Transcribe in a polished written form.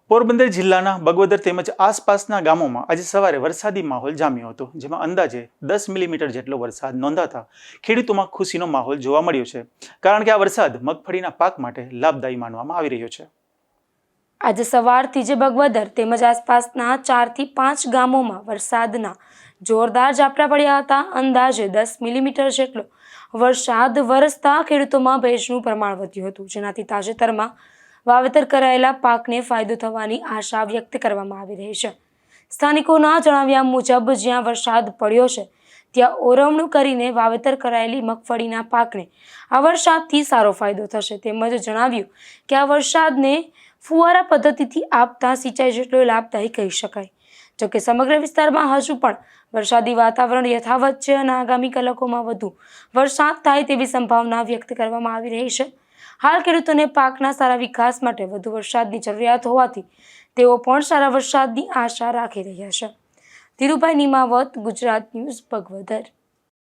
પોરબંદર જિલ્લાના બગવદર તેમજ આસપાસના ગામોમાં આજે સવારે વરસાદી માહોલ જામ્યો હતો, જેમાં અંદાજે 10 મિલીમીટર જેટલો વરસાદ નોંધાતા ખેડૂતોમાં ખુશીનો માહોલ જોવા મળ્યો છે, કારણ કે આ વરસાદ મગફળીના પાક માટે લાભદાયી માનવામાં આવી રહ્યો છે. આજે સવારથી જ બગવદર તેમજ આસપાસના 4 થી 5 ગામોમાં વરસાદના જોરદાર ઝાપટા પડ્યા હતા. અંદાજે 10 મિલીમીટર જેટલો વરસાદ વરસતા ખેડૂતોમાં ભેજનું પ્રમાણ વધ્યું હતું, જેનાથી તાજેતરમાં વાવેતર કરાયેલા પાકને ફાયદો થવાની આશા વ્યક્ત કરવામાં આવી રહી છે. સ્થાનિકોના જણાવ્યા મુજબ જ્યાં વરસાદ પડ્યો છે ત્યાં ઓરવણું કરીને વાવેતર કરાયેલી મગફળીના પાકને આ વરસાદથી સારો ફાયદો થશે. તેમજ જણાવ્યું કે આ વરસાદને ફુવારા પદ્ધતિથી આપતા સિંચાઈ જેટલો લાભદાયી કહી શકાય. જોકે સમગ્ર વિસ્તારમાં હજુ પણ વરસાદી વાતાવરણ યથાવત છે અને આગામી કલાકોમાં વધુ વરસાદ થાય તેવી સંભાવના વ્યક્ત કરવામાં આવી રહી છે. હાલ ખેડૂતોને પાકના સારા વિકાસ માટે વધુ વરસાદની જરૂરિયાત હોવાથી તેઓ પણ સારા વરસાદની આશા રાખી રહ્યા છે. ધીરુભાઈ નિમાવત, ગુજરાત ન્યૂઝ, બગવદર.